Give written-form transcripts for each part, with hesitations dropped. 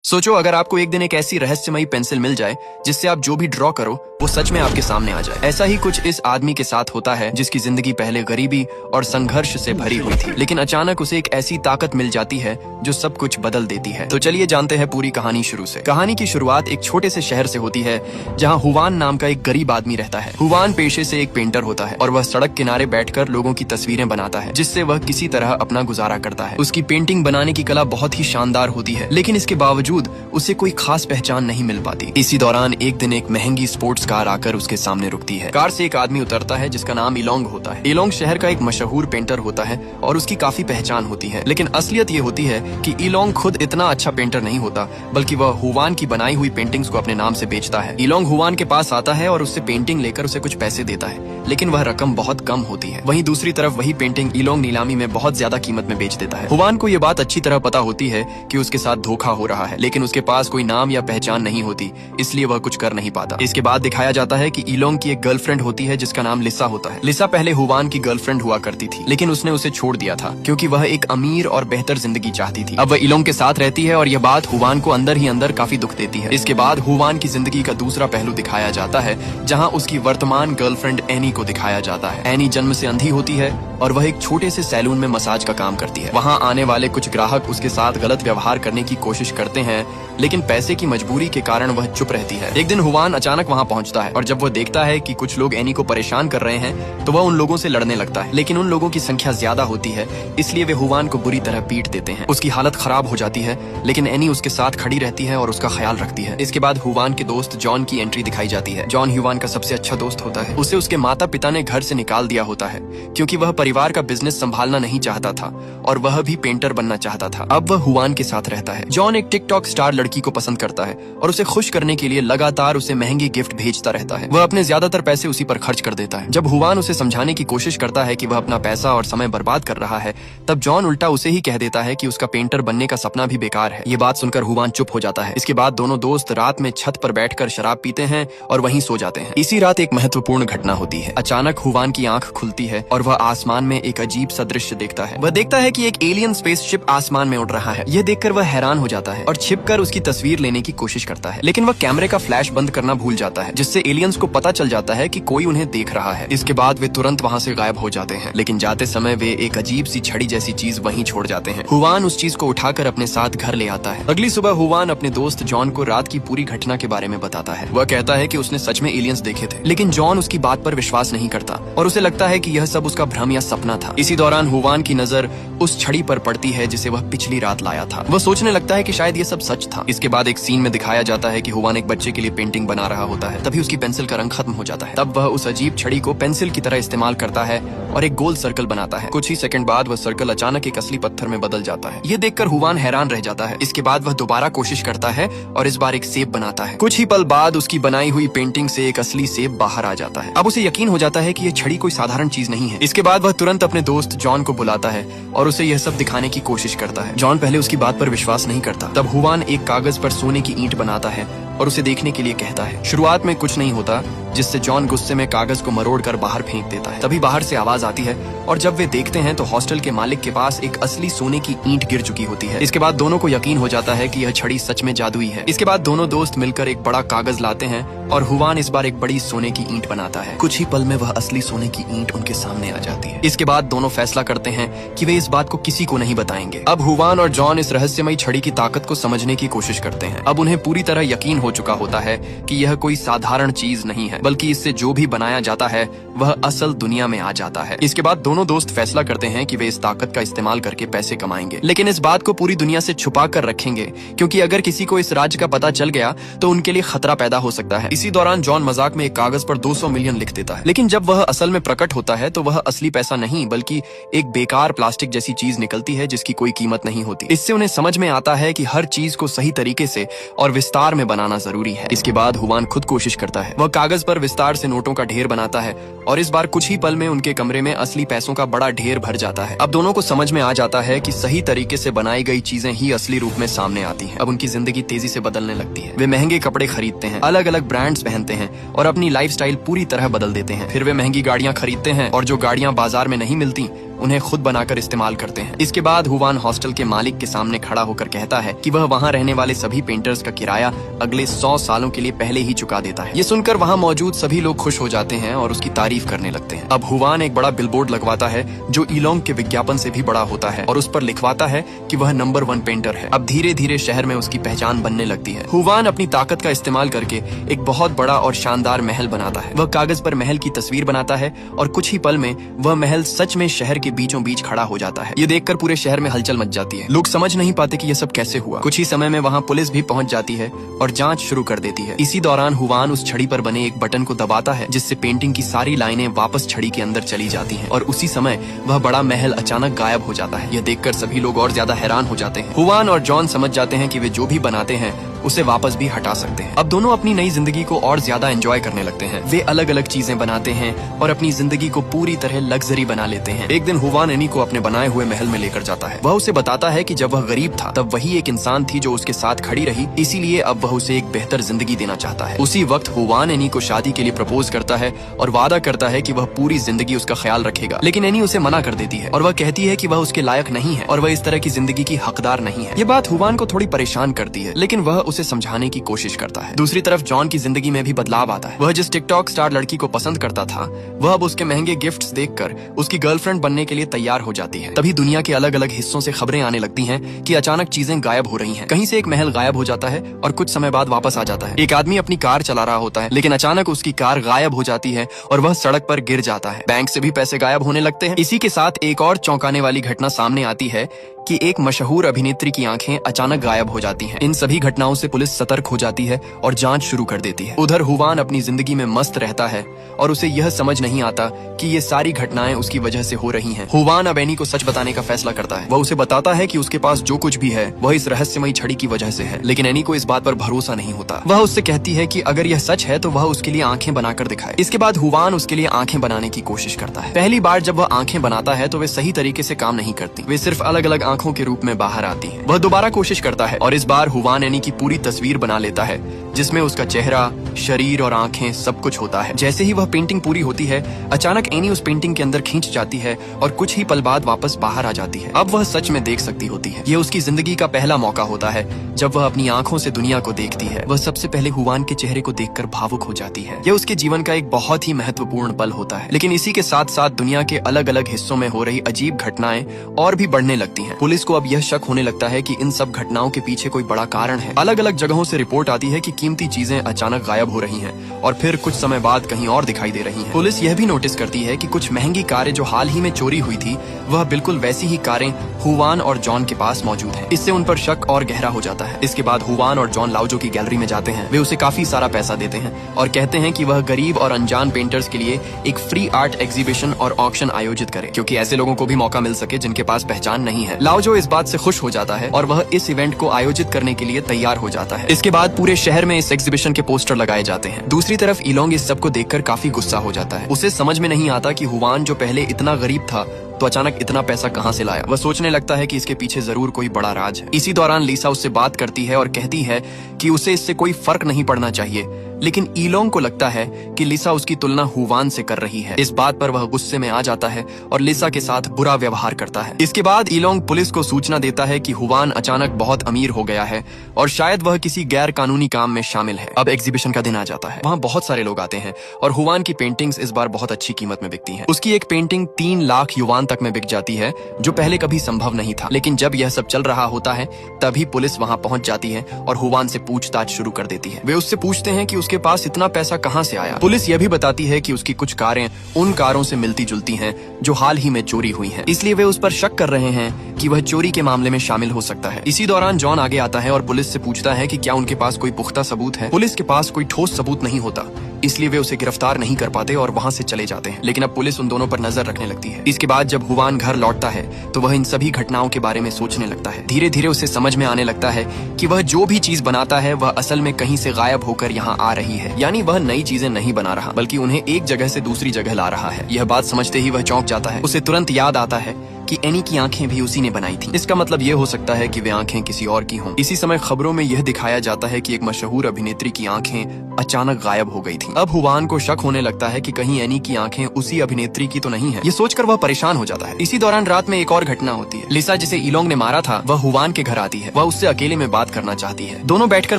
सोचो अगर आपको एक दिन एक ऐसी रहस्यमयी पेंसिल मिल जाए जिससे आप जो भी ड्रॉ करो वो सच में आपके सामने आ जाए। ऐसा ही कुछ इस आदमी के साथ होता है जिसकी जिंदगी पहले गरीबी और संघर्ष से भरी हुई थी, लेकिन अचानक उसे एक ऐसी ताकत मिल जाती है जो सब कुछ बदल देती है। तो चलिए जानते हैं पूरी कहानी शुरू से। कहानी की शुरुआत एक छोटे से शहर से होती है जहाँ हुवान नाम का एक गरीब आदमी रहता है। हुवान पेशे से एक पेंटर होता है और वह सड़क किनारे बैठकर लोगों की तस्वीरें बनाता है जिससे वह किसी तरह अपना गुजारा करता है। उसकी पेंटिंग बनाने की कला बहुत ही शानदार होती है, लेकिन इसके बावजूद उसे कोई खास पहचान नहीं मिल पाती। इसी दौरान एक दिन एक महंगी स्पोर्ट्स कार आकर उसके सामने रुकती है। कार से एक आदमी उतरता है जिसका नाम इलोंग होता है। इलोंग शहर का एक मशहूर पेंटर होता है और उसकी काफी पहचान होती है, लेकिन असलियत ये होती है कि इलोंग खुद इतना अच्छा पेंटर नहीं होता, बल्कि वह हुवान की बनाई हुई पेंटिंग्स को अपने नाम से बेचता है। इलोंग हुवान के पास आता है और उससे पेंटिंग लेकर उसे कुछ पैसे देता है, लेकिन वह रकम बहुत कम होती है। वहीं दूसरी तरफ वही पेंटिंग इलोंग नीलामी में बहुत ज्यादा कीमत में बेच देता है। हुवान को यह बात अच्छी तरह पता होती है कि उसके साथ धोखा हो रहा है, लेकिन उसके पास कोई नाम या पहचान नहीं होती, इसलिए वह कुछ कर नहीं पाता। इसके बाद दिखाया जाता है कि इलोंग की एक गर्लफ्रेंड होती है जिसका नाम लिसा होता है। लिसा पहले हुवान की गर्लफ्रेंड हुआ करती थी, लेकिन उसने उसे छोड़ दिया था क्योंकि वह एक अमीर और बेहतर जिंदगी चाहती थी। अब वह इलोंग के साथ रहती है और यह बात हुवान को अंदर ही अंदर काफी दुख देती है। इसके बाद हुवान की जिंदगी का दूसरा पहलू दिखाया जाता है जहाँ उसकी वर्तमान गर्लफ्रेंड एनी को दिखाया जाता है। एनी जन्म से अंधी होती है और वह एक छोटे से सैलून में मसाज का काम करती है। वहाँ आने वाले कुछ ग्राहक उसके साथ गलत व्यवहार करने की कोशिश करते हैं, लेकिन पैसे की मजबूरी के कारण वह चुप रहती है। एक दिन हुवान अचानक वहाँ पहुँचता है और जब वह देखता है कि कुछ लोग एनी को परेशान कर रहे हैं तो वह उन लोगों से लड़ने लगता है, लेकिन उन लोगों की संख्या ज्यादा होती है, इसलिए वे हुवान को बुरी तरह पीट देते हैं। उसकी हालत खराब हो जाती है, लेकिन एनी उसके साथ खड़ी रहती है और उसका ख्याल रखती है। इसके बाद हुवान के दोस्त जॉन की एंट्री दिखाई जाती है। जॉन हुवान का सबसे अच्छा दोस्त होता है। उसे उसके माता पिता ने घर से निकाल दिया होता है क्योंकि वह परिवार का बिजनेस संभालना नहीं चाहता था और वह भी पेंटर बनना चाहता था। अब वह हुवान के साथ रहता है। जॉन एक टिकटॉक स्टार लड़की को पसंद करता है और उसे खुश करने के लिए लगातार उसे महंगी गिफ्ट भेजता रहता है। वह अपने ज्यादातर पैसे उसी पर खर्च कर देता है। जब हुवान उसे समझाने की कोशिश करता है कि वह अपना पैसा और समय बर्बाद कर रहा है, तब जॉन उल्टा उसे ही कह देता है कि उसका पेंटर बनने का सपना भी बेकार है। ये बात सुनकर हुवान चुप हो जाता है। इसके बाद दोनों दोस्त रात में छत पर बैठकर शराब पीते हैं और वहीं सो जाते हैं। इसी रात एक महत्वपूर्ण घटना होती है। अचानक हुवान की आंख खुलती है और वह आसमान में एक अजीब सा दृश्य देखता है। वह देखता है कि एक एलियन स्पेसशिप आसमान में उड़ रहा है। यह देखकर वह हैरान हो जाता है और छिपकर उसकी तस्वीर लेने की कोशिश करता है, लेकिन वह कैमरे का फ्लैश बंद करना भूल जाता है, जिससे एलियंस को पता चल जाता है कि कोई उन्हें देख रहा है। इसके बाद वे तुरंत वहाँ से गायब हो जाते हैं, लेकिन जाते समय वे एक अजीब सी छड़ी जैसी चीज वहीं छोड़ जाते हैं। हुवान उस चीज को उठाकर अपने साथ घर ले आता है। अगली सुबह हुवान अपने दोस्त जॉन को रात की पूरी घटना के बारे में बताता है। वह कहता है कि उसने सच में एलियंस देखे थे, लेकिन जॉन उसकी बात पर विश्वास नहीं करता और उसे लगता है कि यह सब उसका भ्रम या सपना था। इसी दौरान हुवान की नजर उस छड़ी पर पड़ती है जिसे वह पिछली रात लाया था। वह सोचने लगता है कि शायद ये सब सच था। इसके बाद एक सीन में दिखाया जाता है कि हुवान एक बच्चे के लिए पेंटिंग बना रहा होता है। तभी उसकी पेंसिल का रंग खत्म हो जाता है। तब वह उस अजीब छड़ी को पेंसिल की तरह इस्तेमाल करता है और एक गोल सर्कल बनाता है। कुछ ही सेकंड बाद वह सर्कल अचानक एक असली पत्थर में बदल जाता है। ये देखकर हुवान हैरान रह जाता है। इसके बाद वह दोबारा कोशिश करता है और इस बार एक सेब बनाता है। कुछ ही पल बाद उसकी बनाई हुई पेंटिंग से एक असली सेब बाहर आ जाता है। अब उसे यकीन हो जाता है कि यह छड़ी कोई साधारण चीज नहीं है। इसके बाद वह तुरंत अपने दोस्त जॉन को बुलाता है और उसे यह सब दिखाने की कोशिश करता है। जॉन पहले उसकी बात पर विश्वास नहीं करता। तब हुवान एक कागज पर सोने की ईंट बनाता है और उसे देखने के लिए कहता है। शुरुआत में कुछ नहीं होता, जिससे जॉन गुस्से में कागज को मरोड़कर बाहर फेंक देता है। तभी बाहर से आवाज आती है और जब वे देखते हैं तो हॉस्टल के मालिक के पास एक असली सोने की ईंट गिर चुकी होती है। इसके बाद दोनों को यकीन हो जाता है कि यह छड़ी सच में जादुई है। इसके बाद दोनों दोस्त मिलकर एक बड़ा कागज लाते हैं और हुवान इस बार एक बड़ी सोने की ईंट बनाता है। कुछ ही पल में वह असली सोने की ईंट उनके सामने आ जाती है। इसके बाद दोनों फैसला करते हैं कि वे इस बात को किसी को नहीं बताएंगे। अब हुवान और जॉन इस रहस्यमयी छड़ी की ताकत को समझने की कोशिश करते हैं। अब उन्हें पूरी तरह यकीन हो चुका होता है कि यह कोई साधारण चीज नहीं है, बल्कि इससे जो भी बनाया जाता है वह असल दुनिया में आ जाता है। इसके बाद दोनों दोस्त फैसला करते हैं कि वे इस ताकत का इस्तेमाल करके पैसे कमाएंगे, लेकिन इस बात को पूरी दुनिया से छुपा कर रखेंगे क्योंकि अगर किसी को इस राज का पता चल गया तो उनके लिए खतरा पैदा हो सकता है। इसी दौरान जॉन मजाक में एक कागज पर 200 मिलियन लिख देता है, लेकिन जब वह असल में प्रकट होता है तो वह असली पैसा नहीं बल्कि एक बेकार प्लास्टिक जैसी चीज निकलती है जिसकी कोई कीमत नहीं होती। इससे उन्हें समझ में आता है कि हर चीज को सही तरीके से और विस्तार में बनाना जरूरी है। इसके बाद हुवान खुद कोशिश करता है। वह कागज पर विस्तार से नोटों का ढेर बनाता है और इस बार कुछ ही पल में उनके कमरे में असली पैसों का बड़ा ढेर भर जाता है। अब दोनों को समझ में आ जाता है कि सही तरीके से बनाई गई चीजें ही असली रूप में सामने आती हैं। अब उनकी जिंदगी तेजी से बदलने लगती है। वे महंगे कपड़े खरीदते हैं, अलग अलग ब्रांड्स पहनते हैं और अपनी लाइफस्टाइल पूरी तरह बदल देते हैं। फिर वे महंगी गाड़ियां खरीदते हैं और जो गाड़ियां बाजार में नहीं मिलती उन्हें खुद बनाकर इस्तेमाल करते हैं। इसके बाद हुवान हॉस्टल के मालिक के सामने खड़ा होकर कहता है कि वह वहाँ रहने वाले सभी पेंटर्स का किराया अगले 100 सालों के लिए पहले ही चुका देता है। ये सुनकर वहाँ मौजूद सभी लोग खुश हो जाते हैं और उसकी तारीफ करने लगते हैं। अब हुवान एक बड़ा बिलबोर्ड लगवाता है जो ईलोंग के विज्ञापन से भी बड़ा होता है और उस पर लिखवाता है कि वह नंबर 1 पेंटर है। अब धीरे धीरे शहर में उसकी पहचान बनने लगती है। हुवान अपनी ताकत का इस्तेमाल करके एक बहुत बड़ा और शानदार महल बनाता है। वह कागज पर महल की तस्वीर बनाता है और कुछ ही पल में वह महल सच में शहर के बीचों बीच खड़ा हो जाता है। ये देखकर पूरे शहर में हलचल मच जाती है। लोग समझ नहीं पाते कि यह सब कैसे हुआ। कुछ ही समय में वहाँ पुलिस भी पहुंच जाती है और जांच शुरू कर देती है। इसी दौरान हुवान उस छड़ी पर बने एक बटन को दबाता है जिससे पेंटिंग की सारी लाइनें वापस छड़ी के अंदर चली जाती हैं और उसी समय वह बड़ा महल अचानक गायब हो जाता है। यह देखकर सभी लोग और ज्यादा हैरान हो जाते हैं। हुवान और जॉन समझ जाते हैं कि वे जो भी बनाते हैं उसे वापस भी हटा सकते हैं। अब दोनों अपनी नई जिंदगी को और ज्यादा एंजॉय करने लगते हैं। वे अलग अलग चीजें बनाते हैं और अपनी जिंदगी को पूरी तरह लग्जरी बना लेते हैं। एक दिन हुवान एनी को अपने बनाए हुए महल में लेकर जाता है। वह उसे बताता है कि जब वह गरीब था तब वही एक इंसान थी जो उसके साथ खड़ी रही, इसीलिए अब वह उसे एक बेहतर जिंदगी देना चाहता है। उसी वक्त हुवान एनी को शादी के लिए प्रपोज करता है और वादा करता है कि वह पूरी जिंदगी उसका ख्याल रखेगा, लेकिन एनी उसे मना कर देती है और वह कहती है कि वह उसके लायक नहीं है और वह इस तरह की जिंदगी की हकदार नहीं है। ये बात हुवान को थोड़ी परेशान करती है, लेकिन वह उसे समझाने की कोशिश करता है। दूसरी तरफ जॉन की जिंदगी में भी बदलाव आता है। वह जिस टिकटॉक स्टार लड़की को पसंद करता था वह अब उसके महंगे गिफ्ट्स देखकर उसकी गर्लफ्रेंड बनने के लिए तैयार हो जाती है। तभी दुनिया के अलग अलग हिस्सों से खबरें आने लगती हैं कि अचानक चीजें गायब हो रही हैं। कहीं से एक महल गायब हो जाता है और कुछ समय बाद वापस आ जाता है। एक आदमी अपनी कार चला रहा होता है लेकिन अचानक उसकी कार गायब हो जाती है और वह सड़क पर गिर जाता है। बैंक से भी पैसे गायब होने लगते हैं। इसी के साथ एक और चौंकाने वाली घटना सामने आती है कि एक मशहूर अभिनेत्री की आंखें अचानक गायब हो जाती हैं। इन सभी घटनाओं से पुलिस सतर्क हो जाती है और जांच शुरू कर देती है। उधर हुवान अपनी जिंदगी में मस्त रहता है और उसे यह समझ नहीं आता कि ये सारी घटनाएं उसकी वजह से हो रही हैं। हुवान अब एनी को सच बताने का फैसला करता है। वह उसे बताता है कि उसके पास जो कुछ भी है वह इस रहस्यमयी छड़ी की वजह से है, लेकिन एनी को इस बात पर भरोसा नहीं होता। वह उससे कहती है कि अगर यह सच है तो वह उसके लिए आंखें बनाकर दिखाए। इसके बाद हुवान उसके लिए आंखें बनाने की कोशिश करता है। पहली बार जब वह आंखें बनाता है तो वे सही तरीके से काम नहीं करती। वे सिर्फ अलग अलग आंखों के रूप में बाहर आती हैं। वह दोबारा कोशिश करता है और इस बार हुवान एनी की पूरी तस्वीर बना लेता है जिसमें उसका चेहरा, शरीर और आंखें सब कुछ होता है। जैसे ही वह पेंटिंग पूरी होती है अचानक एनी उस पेंटिंग के अंदर खींच जाती है और कुछ ही पल बाद वापस बाहर आ जाती है। अब वह सच में देख सकती होती है। यह उसकी जिंदगी का पहला मौका होता है जब वह अपनी आंखों से दुनिया को देखती है। वह सबसे पहले हुवान के चेहरे को देखकर भावुक हो जाती है। यह उसके जीवन का एक बहुत ही महत्वपूर्ण पल होता है। लेकिन इसी के साथ साथ दुनिया के अलग अलग हिस्सों में हो रही अजीब घटनाएं और भी बढ़ने लगती हैं। पुलिस को अब यह शक होने लगता है कि इन सब घटनाओं के पीछे कोई बड़ा कारण है। अलग अलग जगहों से रिपोर्ट आती है कि कीमती चीजें अचानक गायब हो रही हैं और फिर कुछ समय बाद कहीं और दिखाई दे रही हैं। पुलिस यह भी नोटिस करती है कि कुछ महंगी कारें जो हाल ही में चोरी हुई थी वह बिल्कुल वैसी ही कारें हुवान और जॉन के पास मौजूद हैं। इससे उन पर शक और गहरा हो जाता है। इसके बाद हुवान और जॉन लाओजो की गैलरी में जाते हैं। वे उसे काफी सारा पैसा देते हैं और कहते हैं कि वह गरीब और अनजान पेंटर्स के लिए एक फ्री आर्ट एग्जीबिशन और ऑक्शन आयोजित करे, क्योंकि ऐसे लोगों को भी मौका मिल सके जिनके पास पहचान नहीं है। लाओजो इस बात से खुश हो जाता है और वह इस इवेंट को आयोजित करने के लिए तैयार हो जाता है। इसके बाद पूरे शहर में इस एग्जीबिशन के पोस्टर लगाए जाते हैं। दूसरी तरफ ईलोंग इस सब को देखकर काफी गुस्सा हो जाता है। उसे समझ में नहीं आता कि हुवान जो पहले इतना गरीब था तो अचानक इतना पैसा कहां से लाया। वह सोचने लगता है कि इसके पीछे जरूर कोई बड़ा राज है। इसी दौरान लीसा उससे बात करती है और कहती है कि उसे इससे कोई फर्क नहीं पड़ना चाहिए, लेकिन ईलोंग को लगता है कि लिसा उसकी तुलना हुवान से कर रही है। इस बात पर वह गुस्से में आ जाता है और लिसा के साथ बुरा व्यवहार करता है। इसके बाद ईलोंग पुलिस को सूचना देता है कि हुवान अचानक बहुत अमीर हो गया है और शायद वह किसी गैर कानूनी काम में शामिल है। अब एग्जीबिशन का दिन आ जाता है। वहाँ बहुत सारे लोग आते हैं और हुवान की पेंटिंग्स इस बार बहुत अच्छी कीमत में बिकती हैं। उसकी एक पेंटिंग 3 लाख युवान तक में बिक जाती है, जो पहले कभी संभव नहीं था। लेकिन जब यह सब चल रहा होता है तभी पुलिस वहाँ पहुंच जाती है और हुवान से पूछताछ शुरू कर देती है। वे उससे पूछते हैं कि उसके पास इतना पैसा कहां से आया। पुलिस यह भी बताती है कि उसकी कुछ कारें उन कारों से मिलती जुलती हैं जो हाल ही में चोरी हुई हैं, इसलिए वे उस पर शक कर रहे हैं कि वह चोरी के मामले में शामिल हो सकता है। इसी दौरान जॉन आगे आता है और पुलिस से पूछता है कि क्या उनके पास कोई पुख्ता सबूत है। पुलिस के पास कोई ठोस सबूत नहीं होता, इसलिए वे उसे गिरफ्तार नहीं कर पाते और वहां से चले जाते हैं। लेकिन अब पुलिस उन दोनों पर नजर रखने लगती है। इसके बाद जब हुवान घर लौटता है तो वह इन सभी घटनाओं के बारे में सोचने लगता है। धीरे धीरे उसे समझ में आने लगता है कि वह जो भी चीज बनाता है वह असल में कहीं से गायब होकर यहाँ आ रही है। यानी वह नई चीजें नहीं बना रहा, बल्कि उन्हें एक जगह से दूसरी जगह ला रहा है। यह बात समझते ही वह चौंक जाता है। उसे तुरंत याद आता है कि एनी की आंखें भी उसी ने बनाई थी। इसका मतलब ये हो सकता है कि वे आंखें किसी और की हों। इसी समय खबरों में यह दिखाया जाता है कि एक मशहूर अभिनेत्री की आंखें अचानक गायब हो गई थीं। अब हुवान को शक होने लगता है कि कहीं एनी की आंखें उसी अभिनेत्री की तो नहीं है। ये सोचकर वह परेशान हो जाता है। इसी दौरान रात में एक और घटना होती है। लिसा, जिसे इलोंग ने मारा था, वह हुवान के घर आती है। वह उससे अकेले में बात करना चाहती है। दोनों बैठकर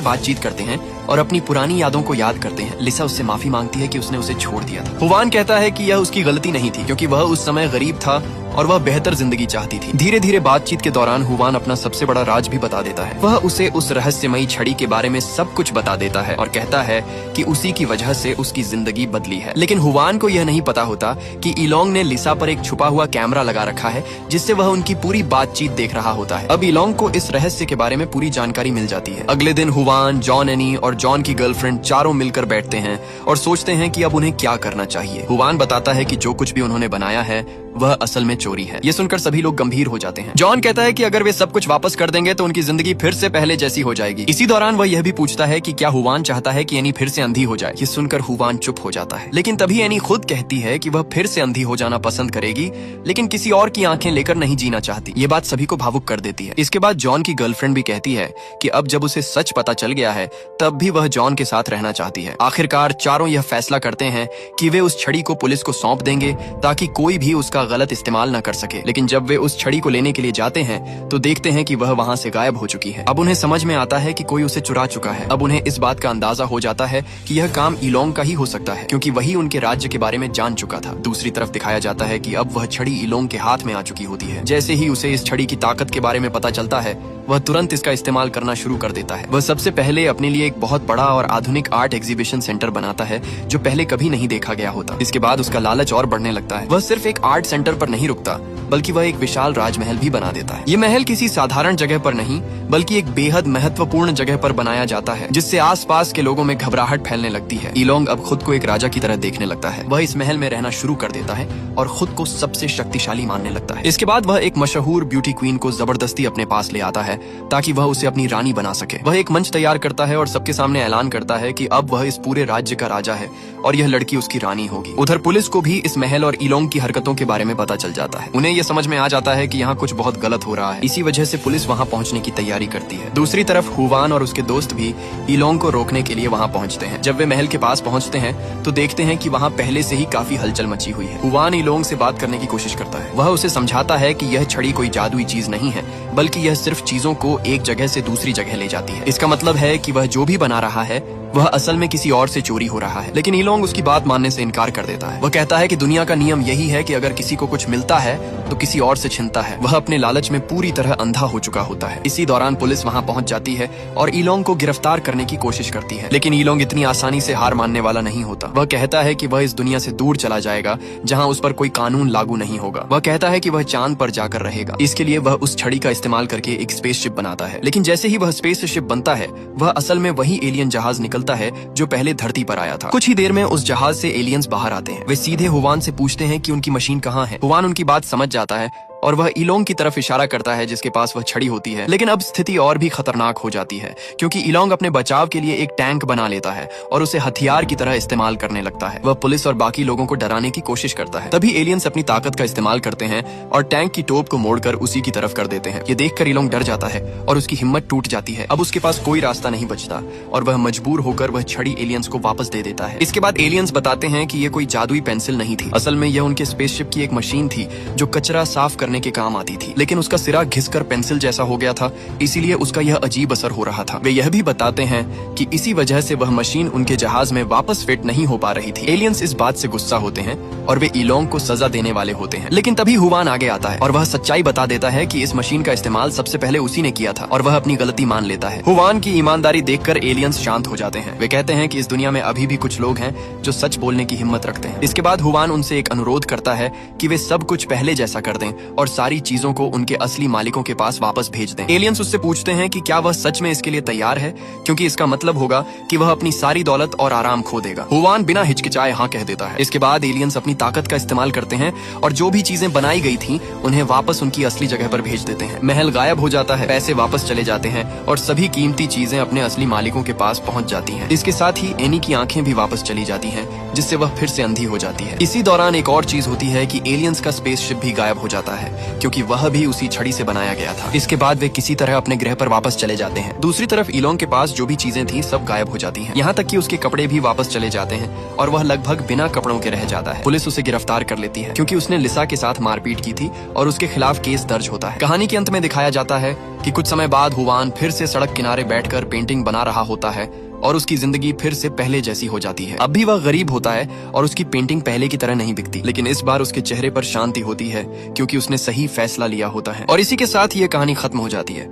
बातचीत करते हैं और अपनी पुरानी यादों को याद करते हैं। लिसा उससे माफी मांगती है कि उसने उसे छोड़ दिया था। हुवान कहता है कि यह उसकी गलती नहीं थी, क्योंकि वह उस समय गरीब था और वह बेहतर जिंदगी चाहती थी। धीरे धीरे बातचीत के दौरान हुवान अपना सबसे बड़ा राज भी बता देता है। वह उसे उस रहस्यमयी छड़ी के बारे में सब कुछ बता देता है और कहता है कि उसी की वजह से उसकी जिंदगी बदली है। लेकिन हुवान को यह नहीं पता होता कि इलोंग ने लिसा पर एक छुपा हुआ कैमरा लगा रखा है, जिससे वह उनकी पूरी बातचीत देख रहा होता है। अब इलोंग को इस रहस्य के बारे में पूरी जानकारी मिल जाती है। अगले दिन हुवान, जॉन, एनी और जॉन की गर्लफ्रेंड चारों मिलकर बैठते हैं और सोचते हैं कि अब उन्हें क्या करना चाहिए। हुवान बताता है कि जो कुछ भी उन्होंने बनाया है वह असल में चोरी है। ये सुनकर सभी लोग गंभीर हो जाते हैं। जॉन कहता है कि अगर वे सब कुछ वापस कर देंगे तो उनकी जिंदगी फिर से पहले जैसी हो जाएगी। इसी दौरान वह यह भी पूछता है कि क्या हुवान चाहता है कि एनी फिर से अंधी हो जाए। ये सुनकर हुवान चुप हो जाता है। लेकिन तभी एनी खुद कहती है कि वह फिर से अंधी हो जाना पसंद करेगी, लेकिन किसी और की आंखें लेकर नहीं जीना चाहती। ये बात सभी को भावुक कर देती है। इसके बाद जॉन की गर्लफ्रेंड भी कहती है कि अब जब उसे सच पता चल गया है तब भी वह जॉन के साथ रहना चाहती है। आखिरकार चारों यह फैसला करते हैं कि वे उस छड़ी को पुलिस को सौंप देंगे ताकि कोई भी उसका गलत इस्तेमाल न कर सके। लेकिन जब वे उस छड़ी को लेने के लिए जाते हैं तो देखते हैं कि वह वहां से गायब हो चुकी है। अब उन्हें समझ में आता है कि कोई उसे चुरा चुका है। अब उन्हें इस बात का अंदाजा हो जाता है कि यह काम इलोंग का ही हो सकता है, क्योंकि वही उनके राज्य के बारे में जान चुका था। दूसरी तरफ दिखाया जाता है कि अब वह छड़ी इलोंग के हाथ में आ चुकी होती है। जैसे ही उसे इस छड़ी की ताकत के बारे में पता चलता है, वह तुरंत इसका इस्तेमाल करना शुरू कर देता है। वह सबसे पहले अपने लिए एक बहुत बड़ा और आधुनिक आर्ट एग्जीबिशन सेंटर बनाता है, जो पहले कभी नहीं देखा गया होता। इसके बाद उसका लालच और बढ़ने लगता है। वह सिर्फ एक आर्ट सेंटर पर नहीं रुकता, बल्कि वह एक विशाल राजमहल भी बना देता है। ये महल किसी साधारण जगह पर नहीं, बल्कि एक बेहद महत्वपूर्ण जगह पर बनाया जाता है, जिससे आसपास के लोगों में घबराहट फैलने लगती है। इलोंग अब खुद को एक राजा की तरह देखने लगता है। वह इस महल में रहना शुरू कर देता है और खुद को सबसे शक्तिशाली मानने लगता है। इसके बाद वह एक मशहूर ब्यूटी क्वीन को जबरदस्ती अपने पास ले आता है ताकि वह उसे अपनी रानी बना सके। वह एक मंच तैयार करता है और सबके सामने ऐलान करता है कि अब वह इस पूरे राज्य का राजा है और यह लड़की उसकी रानी होगी। उधर पुलिस को भी इस महल और इलोंग की हरकतों के बारे में पता चल जाता है। उन्हें यह समझ में आ जाता है कि यहाँ कुछ बहुत गलत हो रहा है। इसी वजह से पुलिस वहाँ पहुँचने की तैयारी करती है। दूसरी तरफ हुवान और उसके दोस्त भी इलोंग को रोकने के लिए वहाँ पहुँचते हैं। जब वे महल के पास पहुँचते हैं तो देखते हैं कि वहाँ पहले से ही काफी हलचल मची हुई है। हुवान इलोंग से बात करने की कोशिश करता है। वह उसे समझाता है कि यह छड़ी कोई जादुई चीज नहीं है, बल्कि यह सिर्फ चीजों को एक जगह से दूसरी जगह ले जाती है। इसका मतलब है कि वह जो भी बना रहा है वह असल में किसी और से चोरी हो रहा है। लेकिन इलोंग उसकी बात मानने से इनकार कर देता है। वह कहता है कि दुनिया का नियम यही है कि अगर किसी को कुछ मिलता है तो किसी और से छिनता है। वह अपने लालच में पूरी तरह अंधा हो चुका होता है। इसी दौरान पुलिस वहां पहुंच जाती है और इलोंग को गिरफ्तार करने की कोशिश करती है। लेकिन इलोंग इतनी आसानी से हार मानने वाला नहीं होता। वह कहता है कि वह इस दुनिया से दूर चला जाएगा जहाँ उस पर कोई कानून लागू नहीं होगा। वह कहता है कि वह चांद पर जाकर रहेगा। इसके लिए वह उस छड़ी का इस्तेमाल करके एक स्पेसशिप बनाता है। लेकिन जैसे ही वह स्पेसशिप बनता है, वह असल में वही एलियन जहाज निकलता है जो पहले धरती पर आया था। कुछ ही देर में उस जहाज से एलियंस बाहर आते हैं। वे सीधे हुवान से पूछते हैं कि उनकी मशीन कहाँ है। हुवान उनकी बात समझ जाता है और वह इलोंग की तरफ इशारा करता है जिसके पास वह छड़ी होती है। लेकिन अब स्थिति और भी खतरनाक हो जाती है, क्योंकि इलोंग अपने बचाव के लिए एक टैंक बना लेता है और उसे हथियार की तरह इस्तेमाल करने लगता है। वह पुलिस और बाकी लोगों को डराने की कोशिश करता है। तभी एलियंस अपनी ताकत का इस्तेमाल करते हैं और टैंक की टोप को मोड़कर उसी की तरफ कर देते हैं। ये देखकर इलोंग डर जाता है और उसकी हिम्मत टूट जाती है। अब उसके पास कोई रास्ता नहीं बचता और वह मजबूर होकर वह छड़ी एलियंस को वापस दे देता है। इसके बाद एलियंस बताते हैं कि ये कोई जादुई पेंसिल नहीं थी। असल में यह उनके स्पेसशिप की एक मशीन थी जो कचरा साफ करने के काम आती थी। लेकिन उसका सिरा घिसकर पेंसिल जैसा हो गया था, इसीलिए उसका यह अजीब असर हो रहा था। वे यह भी बताते हैं कि इसी वजह से वह मशीन उनके जहाज में वापस फिट नहीं हो पा रही थी। एलियंस इस बात से गुस्सा होते हैं और वे इलोंग को सजा देने वाले होते हैं। लेकिन तभी हुवान आगे आता है और वह सच्चाई बता देता है कि इस मशीन का इस्तेमाल सबसे पहले उसी ने किया था और वह अपनी गलती मान लेता है। हुवान की ईमानदारी देखकर एलियंस शांत हो जाते हैं। वे कहते हैं कि इस दुनिया में अभी भी कुछ लोग हैं जो सच बोलने की हिम्मत रखते हैं। इसके बाद हुवान उनसे एक अनुरोध करता है कि वे सब कुछ पहले जैसा कर दें और सारी चीजों को उनके असली मालिकों के पास वापस भेज दें। एलियंस उससे पूछते हैं कि क्या वह सच में इसके लिए तैयार है, क्योंकि इसका मतलब होगा कि वह अपनी सारी दौलत और आराम खो देगा। हुवान बिना हिचकिचाए हाँ कह देता है। इसके बाद एलियंस अपनी ताकत का इस्तेमाल करते हैं और जो भी चीजें बनाई गई थी उन्हें वापस उनकी असली जगह पर भेज देते हैं। महल गायब हो जाता है, पैसे वापस चले जाते हैं और सभी कीमती चीजें अपने असली मालिकों के पास पहुंच जाती हैं। इसके साथ ही एनी की आंखें भी वापस चली जाती हैं, जिससे वह फिर से अंधी हो जाती है। इसी दौरान एक और चीज होती है कि एलियंस का स्पेसशिप भी गायब हो जाता है। है क्योंकि वह भी उसी छड़ी से बनाया गया था। इसके बाद वे किसी तरह अपने गृह पर वापस चले जाते हैं। दूसरी तरफ इलोंग के पास जो भी चीजें थी सब गायब हो जाती हैं। यहाँ तक कि उसके कपड़े भी वापस चले जाते हैं और वह लगभग बिना कपड़ों के रह जाता है। पुलिस उसे गिरफ्तार कर लेती है क्योंकि उसने लिसा के साथ मारपीट की थी और उसके खिलाफ केस दर्ज होता है। कहानी के अंत में दिखाया जाता है कि कुछ समय बाद हुवान फिर से सड़क किनारे बैठकर पेंटिंग बना रहा होता है और उसकी जिंदगी फिर से पहले जैसी हो जाती है। अब भी वह गरीब होता है और उसकी पेंटिंग पहले की तरह नहीं दिखती, लेकिन इस बार उसके चेहरे पर शांति होती है क्योंकि उसने सही फैसला लिया होता है। और इसी के साथ ये कहानी खत्म हो जाती है।